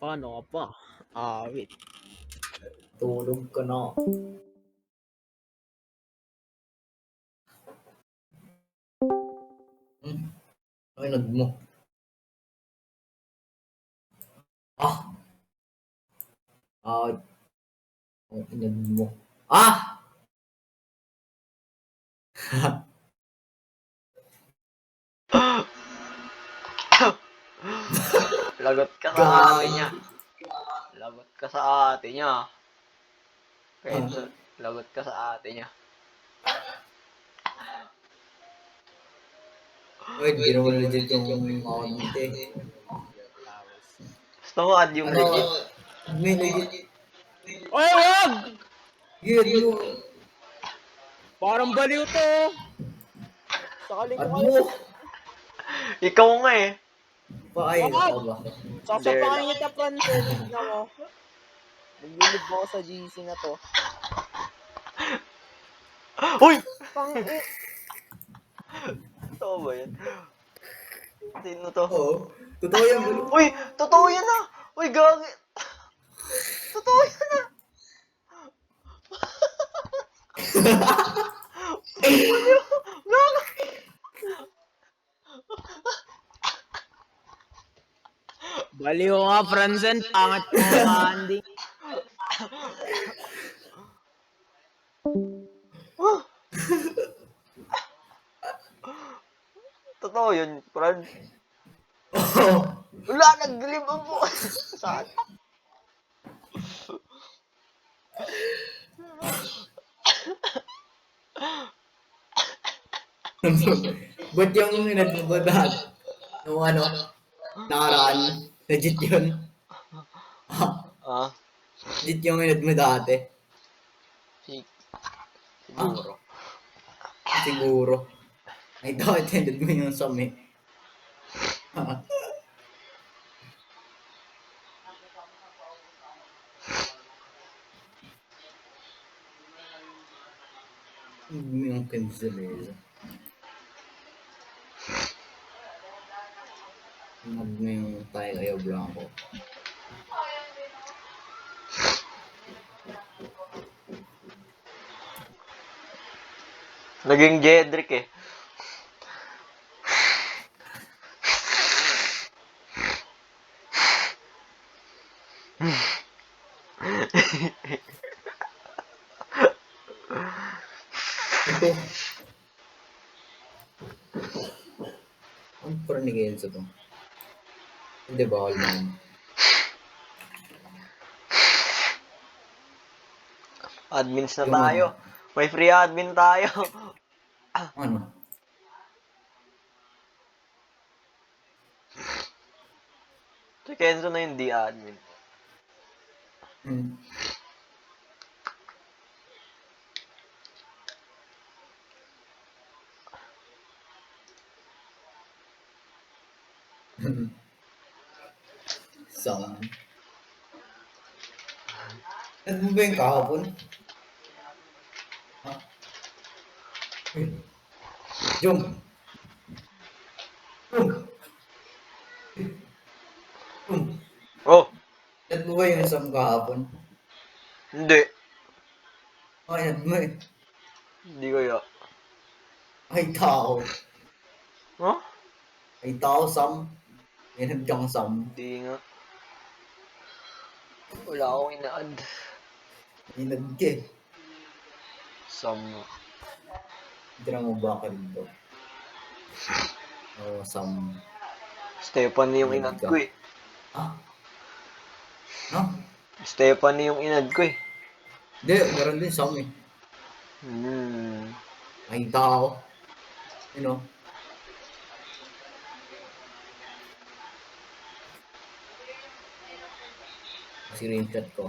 Paano ka pa? Wait. Tulog ka na. Ay, nag mo. Ah! Ang inag mo. Ah! Lagot ka sa ate niya. Gagi. Lagot ka sa ate niya. Kenzo, lagot ka sa ate niya. Wait, di naman legit yung account eh. Gusto mo add yung Ano? legit? May legit. Oy, wag! Yun mo. Parang baliw to. Sakaling ko Ad kayo. mo. Ikaw nga eh. Paay Wag! ka ba? Sasapakin Dare lang. kita, Francel. Tignan mo. Maglilib ako sa GC na to. Uy! Pang Totoo ba yan? Sino to? Oo. Totoo yan, bro. Uy! Totoo yan ah! Uy, gagi! Totoo yan ah! Baliw! Gagi! Baliw ka, Francel. Pangat mo ka, Andy. Totoo yun, Fran. Oo. Wala, naglib ako. Saan? Ba't yung inad mo ba lahat? Nung ano? Nakaraan. Legit yun. Ah, Legit yung inad mo dati. Ah, siguro. siguro. Ay, dapat inad mo yung sami. Yung cancelera. Inad mo yung tayo kayo blanco. Naging Jedrick eh. Ito. Ang parang sa to. Hindi bawal naman. Admins na Yung tayo. ano. May free admin tayo. Ano? Si Kenzo na yung D-admin. Hmm. Saan? Ano ba yung kahapon? Ha? Jom! Jom! Jom! Oh, Ano ba yung isang kahapon? hindi. Ay, ano mo eh. Hindi kaya. Ay, tao. Huh? Ay, tao, Sam. Yan ang Sam. Hindi nga. Wala akong ina-add. Inad ka eh. Sam. Tira mo ba ka dito? Oo, Sam. Stephanie yung Inad inad ka. ko eh. Ah? No? Stephanie yung inad ko eh. Hindi, meron din Sam eh. Hmm. Ay, tao. You know? Screenshot ko.